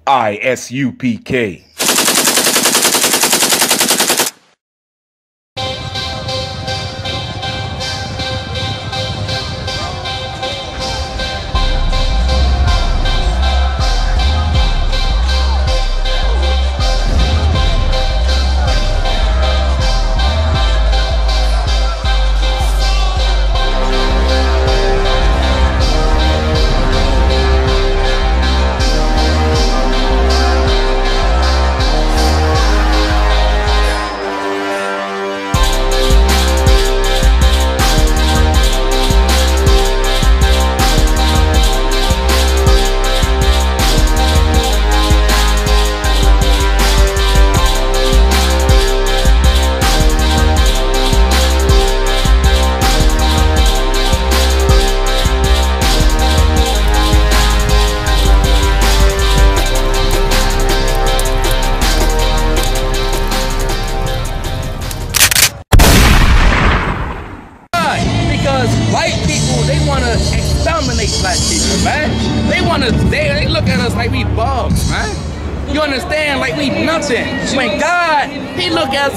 Isupk. Because white people, they want to exterminate black people, man. They look at us like we bugs, man. You understand? Like we nothing. When God, He look at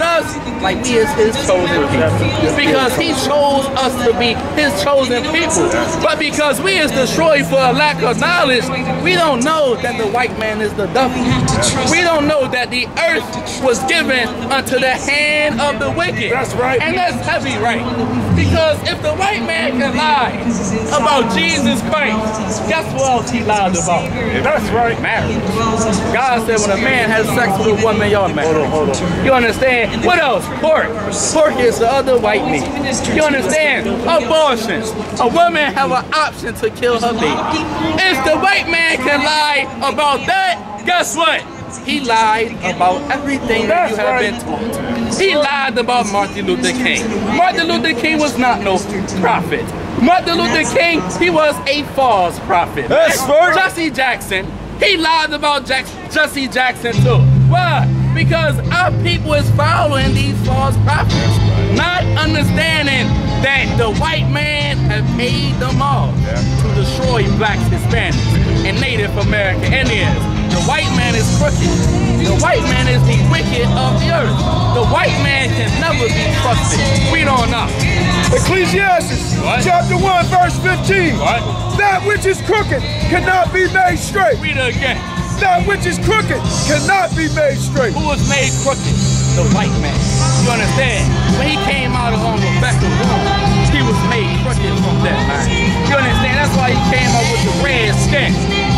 us like we is His chosen people. Because He chose us to be His chosen people. But because we is destroyed for a lack of knowledge, we don't know that the white man is the devil. We don't know that the earth was given unto the hand of the wicked. That's right. And that's heavy, right? Because if the white man can lie about Jesus Christ, guess what else he lied about? That's right. Marriage. God said when a man has sex with a woman, y'all married. Hold on. You understand? What else? Pork. Pork is the other white meat. You understand? Abortions. A woman have an option to kill her baby. If the white man can lie about that, guess what? He lied about everything that you have been taught. He lied about Martin Luther King. Martin Luther King was not no prophet. Martin Luther King, he was a false prophet. Jesse Jackson, he lied about Jesse Jackson too. Why? Because our people is following these false prophets, not understanding that the white man have paid them off to destroy blacks, Hispanics, and Native American Indians. The white man is crooked. The white man is the wicked of the earth. The white man can never be trusted. We don't know. Ecclesiastes chapter 1 verse 15. That which is crooked cannot be made straight. Read it again. That which is crooked cannot be made straight. Who was made crooked? The white man. You understand? When he came out of Rebecca's womb, he was made crooked from that man. You understand? That's why he came out with the red skin.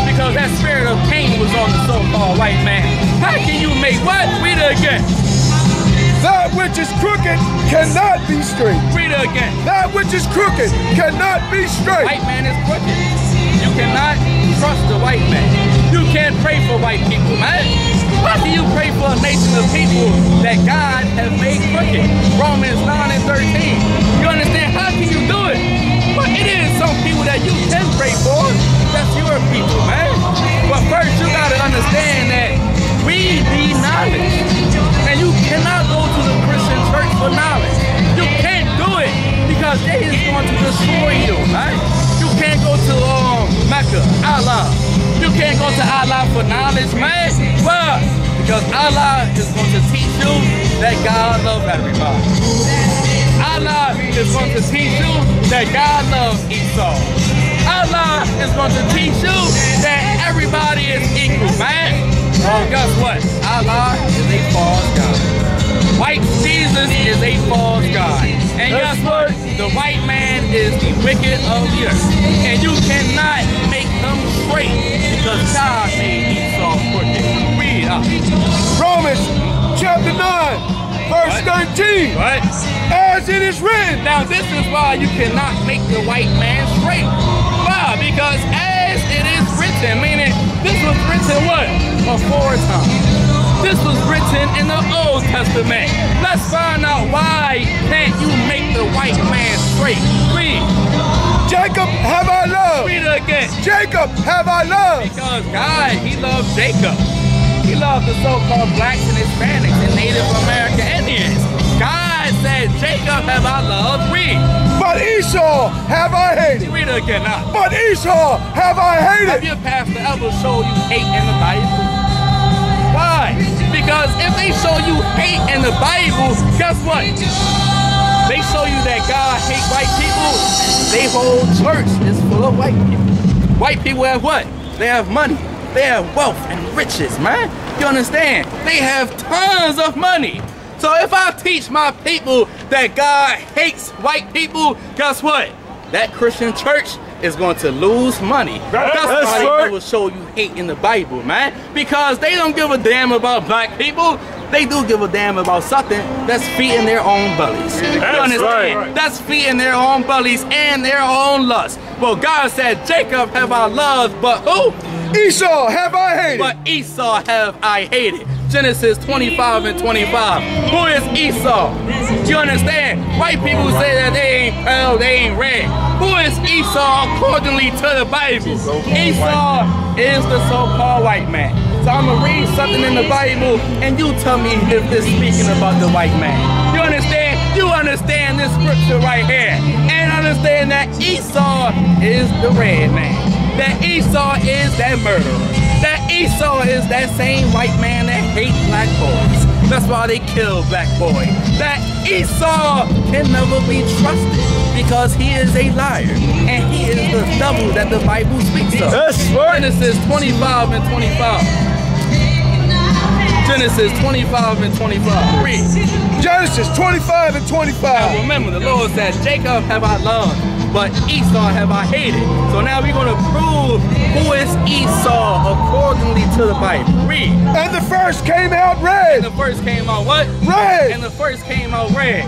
Because that spirit of Cain was on the so-called white man. How can you make what? Read it again. That which is crooked cannot be straight. Read it again. That which is crooked cannot be straight. White man is crooked. You cannot trust the white man. You can't pray for white people, man. How can you pray for a nation of people that God has made crooked? Romans 9 and 13. You understand? How can you do it? But it is some people that you can pray for. That's your people, man. But first you gotta understand that we need knowledge. And you cannot go to the Christian church for knowledge. You can't do it because they is going to destroy you, right? You can't go to Mecca, Allah. You can't go to Allah for knowledge, man. Why? Because Allah is going to teach you that God loves everybody. Allah is going to teach you that God loves Esau. Allah is going to teach you that everybody is equal, man. Well, guess what? Allah is a false God. White Jesus is a false God. And guess what? The white man is the wicked of the earth. And you cannot make them straight because God made Esau crooked. Read up. Romans chapter 9 verse 13. As it is written. Now this is why you cannot make the white man straight. Why? Because as it is written, meaning this was written what? Aforetime. This was written in the Old Testament. Let's find out why can't you make the white man straight. Read. Jacob have I loved. Read it again. Jacob have I loved. Because God, He loved Jacob. He loved the so-called blacks and Hispanics and Native American Indians. God God said, Jacob have I loved, read. But Esau have I hated. Read it again now. But Esau have I hated. Have your pastor ever showed you hate in the Bible? Why? Because if they show you hate in the Bible, guess what? They show you that God hates white people. They whole church is full of white people. White people have what? They have money. They have wealth and riches, man. You understand? They have tons of money. So if I teach my people that God hates white people, guess what? That Christian church is going to lose money. That's why they never show you hate in the Bible, man. Because they don't give a damn about black people. They do give a damn about something that's feeding their own bellies. You understand? Right. That's feeding their own bellies and their own lust. Well, God said, Jacob have I loved, but who? Esau have I hated. But Esau have I hated. Genesis 25 and 25. Who is Esau? You understand? White people say that they ain't pale, they ain't red. Who is Esau accordingly to the Bible? Esau is the so-called white man. So I'm going to read something in the Bible and you tell me if this is speaking about the white man. You understand? You understand this scripture right here. And understand that Esau is the red man. That Esau is that murderer. That Esau is that same white man that hates black boys. That's why they kill black boys. That Esau can never be trusted because he is a liar. And he is the devil that the Bible speaks of. That's right. Genesis 25 and 25. Genesis 25 and 25. Read. Genesis 25 and 25. Now remember, the Lord said, Jacob have I loved, but Esau have I hated. So now we're going to prove who is Esau accordingly to the Bible. Read. And the first came out red. And the first came out what? Red. And the first came out red.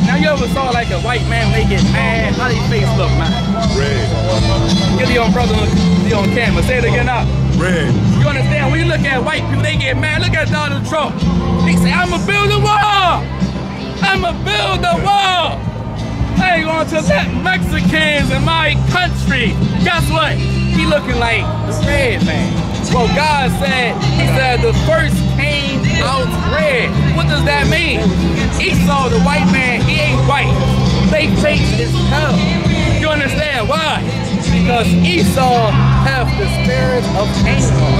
Now you ever saw like a white man when they get mad? How do your face look, man? Red. Get your brother on camera. Say it again now. Red. You understand? When you look at white people, they get mad. Look at Donald Trump. They say, I'ma build a wall. I'ma build a wall. I ain't going to let Mexicans in my country. Guess what? He looking like the red man. Well, God said, he said the first came out red. What does that mean? Esau, the white man, he ain't white. They face is hell. You understand why? Because Esau have the spirit of anger.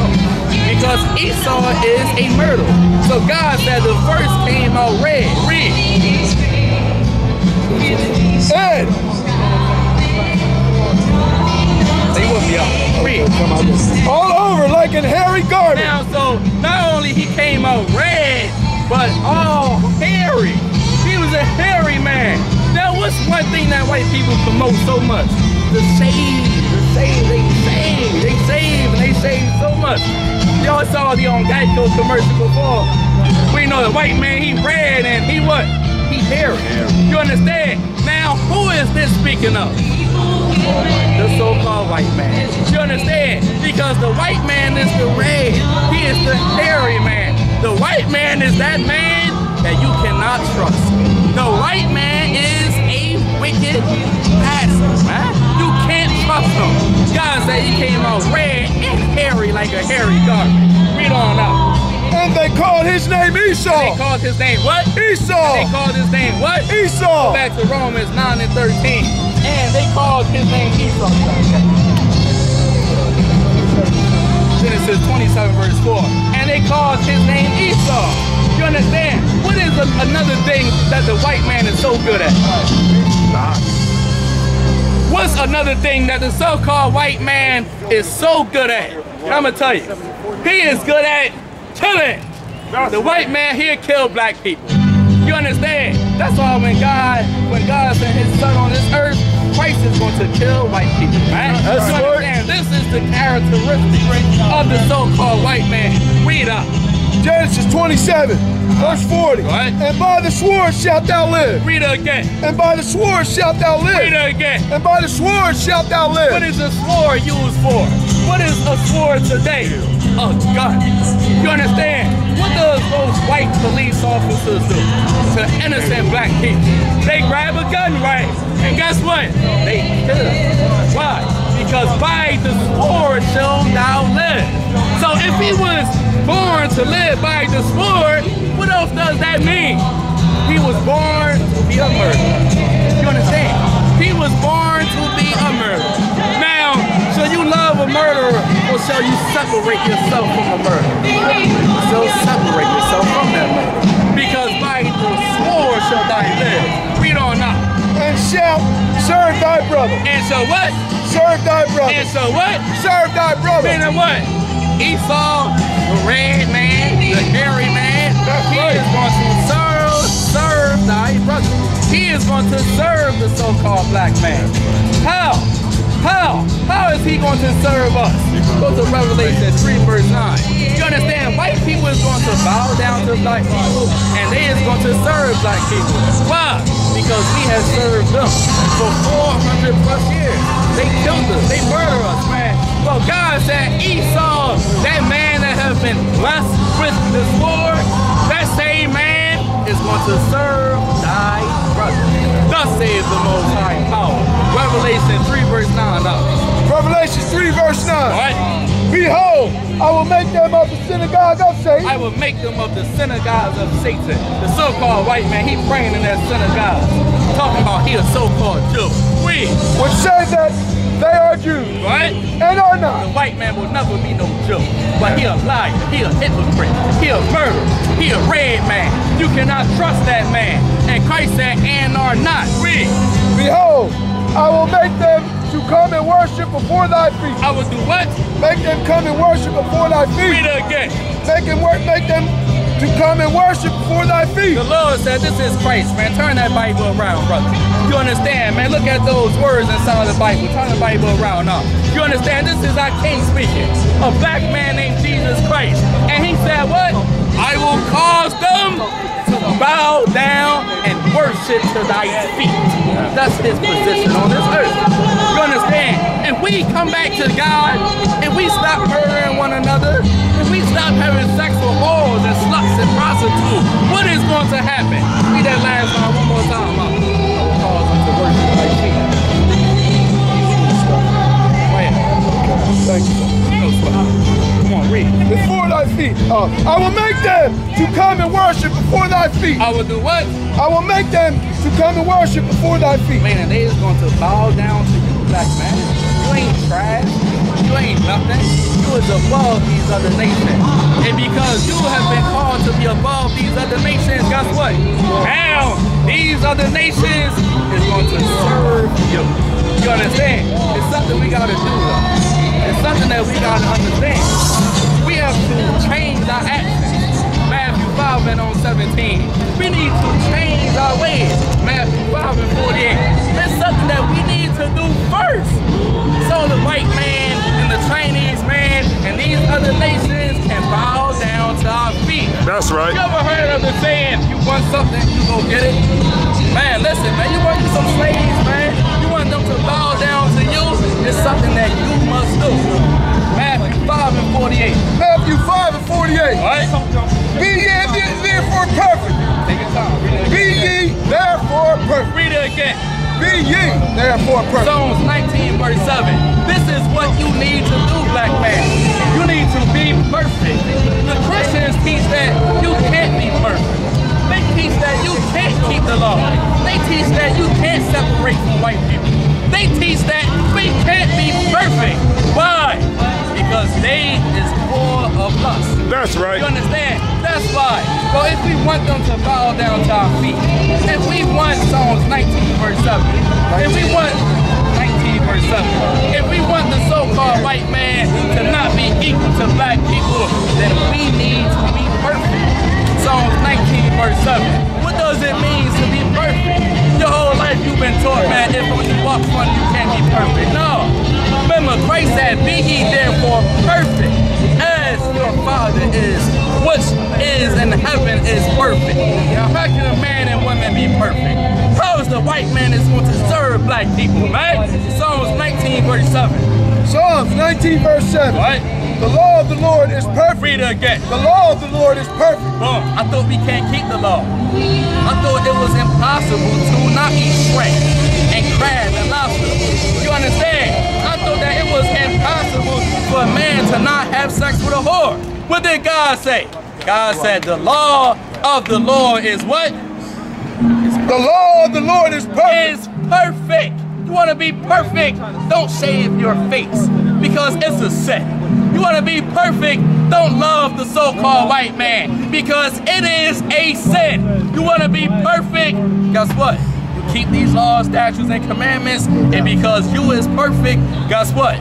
Because Esau is a murderer. So God said the first came out red. Read. Ed. They would be up. Read. All over like in Harry Garden. Now, so not only he came out red, but all hairy. He was a hairy man. Now, what's one thing that white people promote so much? The shave, they shave so much. Y'all saw the on Geico commercial before. We know the white man, he red and he what? He hairy. You understand? Now, who is this speaking of? The so-called white man. You understand? Because the white man is the red. He is the hairy man. The white man is that man that you cannot trust. The white man is a wicked bastard, man. You can't trust him. God said he came out red and hairy like a hairy dog. Read on out. And they called his name Esau. They called his name what? Esau. And they called his name what? Esau. Go back to Romans 9 and 13. And they called his name Esau. Genesis 27 verse 4. And they called his name Esau. You understand? What is another thing that the white man is so good at? What's another thing that the so-called white man is so good at? I'm gonna tell you. He is good at killing. The white man here killed black people. You understand? That's why when God sent his son on this earth, Christ is going to kill white people, right? That's you understand? This is the characteristic of the so-called white man. Read up. Genesis 27, verse 40. What? And by the sword shalt thou live. Read it again. And by the sword shalt thou live. Read it again. And by the sword shalt thou live. What is a sword used for? What is a sword today? A gun. You understand? What does those white police officers do to innocent black people? They grab a gun, right? And guess what? They kill them. Why? Because by the sword shall thou live. So if he was born to live by the sword, what else does that mean? He was born to be a murderer. You understand? He was born to be a murderer. Now, shall you love a murderer or shall you separate yourself from a murderer? So separate yourself from that murderer. Because by the sword shall thy live. Read on now. And shall serve thy brother. And so what? Serve thy brother. And so what? Serve thy brother. Meaning what? Esau, the red man, the hairy man, he is going to serve thy brother. He is going to serve the so-called black man. How? How is he going to serve us? Go to Revelation 3 verse 9. You understand? White people is going to bow down to black people and they is going to serve black people. Why? Because we have served them for 400 plus years. They killed us. They murdered us, man. Well, God said Esau, that man that has been blessed with the sword, that same man is going to serve thy brother. Thus says the Most High Power. Revelation 3 verse 9. Revelation 3 verse 9. What? Behold, I will make them of the synagogue of Satan. I will make them of the synagogues of Satan. The so-called white man, he praying in that synagogue. Talking about he a so-called Jew. Which say that they are Jews. Right? And are not. The white man will never be no Jew. But he a liar. He a hypocrite. He a murderer. He a red man. You cannot trust that man. And Christ said, and are not. Behold, I will make them to come and worship before thy feet. I will do what? Make them come and worship before thy feet. Read it again. Make them to come and worship before thy feet. The Lord said, this is Christ, man. Turn that Bible around, brother. You understand, man? Look at those words inside the Bible. Turn the Bible around now. You understand? This is our King speaking. A black man named Jesus Christ. And he said what? I will cause them to bow down and worship to thy feet. That's his position on this earth. You understand? If we come back to God, if we stop murdering one another, if we stop having sex with whores and sluts and prostitutes, what is going to happen? Read that last line one more time. I will cause them to worship thy feet. Thank you. Come on, read. Before thy feet. I will make them to come and worship before thy feet. I will do what? I will make them to come and worship before thy feet. Man, they is going to bow down to you, black man. You ain't trash. You ain't nothing. You is above these other nations. And because you have been called to be above these other nations, guess what? Now, these other nations is going to serve you. You understand? It's something we got to do, though. It's something that we got to understand. We have to change our actions. Matthew 5 and on 17. We need to change our ways. Matthew 5 and 48. It's something that we need to do first. So the white man and the Chinese man and these other nations can bow down to our feet. That's right. You ever heard of the saying, you want something, you go get it? Man, listen, man, you want some slaves, man. You want them to bow down to you. It's something that you must do. Matthew 5 and 48. Matthew 5 and 48. Right? Be ye therefore perfect. Take your time. Be ye therefore perfect. Read it again. Be ye therefore perfect. Psalms 19 verse 7. This is what you need to do, black man. You need to be perfect. The Christians teach that you can't be perfect. They teach that you can't keep the law. They teach that you can't separate from white people. They teach that we can't be perfect. Why? Because they is full of lust. That's right. You understand? That's why. So if we want them to bow down to our feet, if we want Psalms 19 verse 7, if we want 19 verse 7, if we want the so-called white man to not be equal to black people, then we need to be perfect. Psalms 19 verse 7. What does it mean to be perfect? Your whole life you've been taught, man, if when you walk one, you can't be perfect. No. Remember, Christ said, be ye therefore perfect, as your Father is, which is in heaven is perfect. Now, how can a man and woman be perfect? How is the white man is going to serve black people, man? Psalms 19 verse 7. Psalms 19 verse 7. What? The law of the Lord is perfect. Read it again. The law of the Lord is perfect. I thought we can't keep the law. I thought it was impossible to not eat shrimp and crab and lobster. You understand? I thought that it was impossible for a man to not have sex with a whore. What did God say? God said the law of the Lord is what? The law of the Lord is perfect. Is perfect. You want to be perfect, don't shave your face because it's a sin. You want to be perfect, don't love the so-called white man because it is a sin. You want to be perfect, guess what? You keep these laws, statutes, and commandments, and because you is perfect, guess what?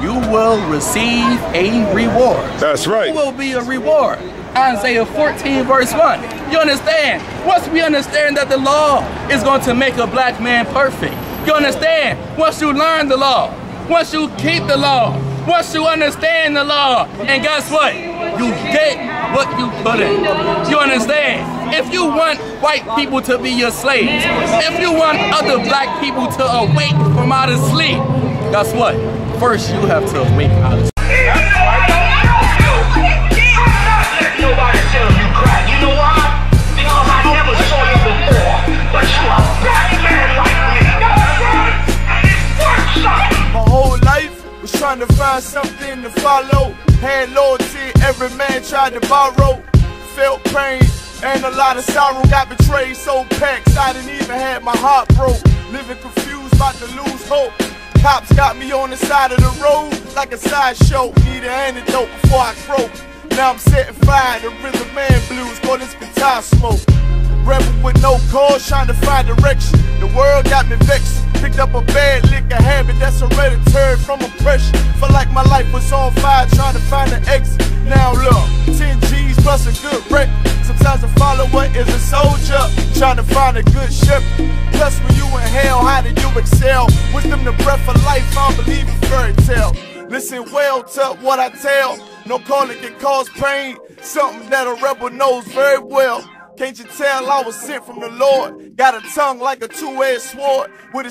You will receive a reward. That's right. There will be a reward. Isaiah 14 verse 1. You understand? Once we understand that the law is going to make a black man perfect, you understand? Once you learn the law, once you keep the law, once you understand the law, and guess what? You get what you put in. You understand? If you want white people to be your slaves, if you want other black people to awake from out of sleep, guess what? First you have to awake out of sleep. Nobody tell you cry. You know why? Because I never saw you before. But you a black man like me. And it's worth. My whole life was trying to find something to follow. Had loyalty, every man tried to borrow. Felt pain and a lot of sorrow. Got betrayed, sold packs. I didn't even have my heart broke. Living confused, about to lose hope. Cops got me on the side of the road like a sideshow. Need an antidote before I croak. Now I'm setting fire to rhythm man blues for this guitar smoke. Rebel with no cause, trying to find direction. The world got me vexed. Picked up a bad liquor habit that's hereditary from oppression. Felt like my life was on fire, trying to find an exit. Now look, 10 G's plus a good wreck. Sometimes a follower is a soldier, trying to find a good ship. Plus when you in hell, how do you excel? Wisdom the breath of life, I don't believe in fairy tale. Listen well to what I tell. No calling can cause pain. Something that a rebel knows very well. Can't you tell I was sent from the Lord? Got a tongue like a two-edged sword with a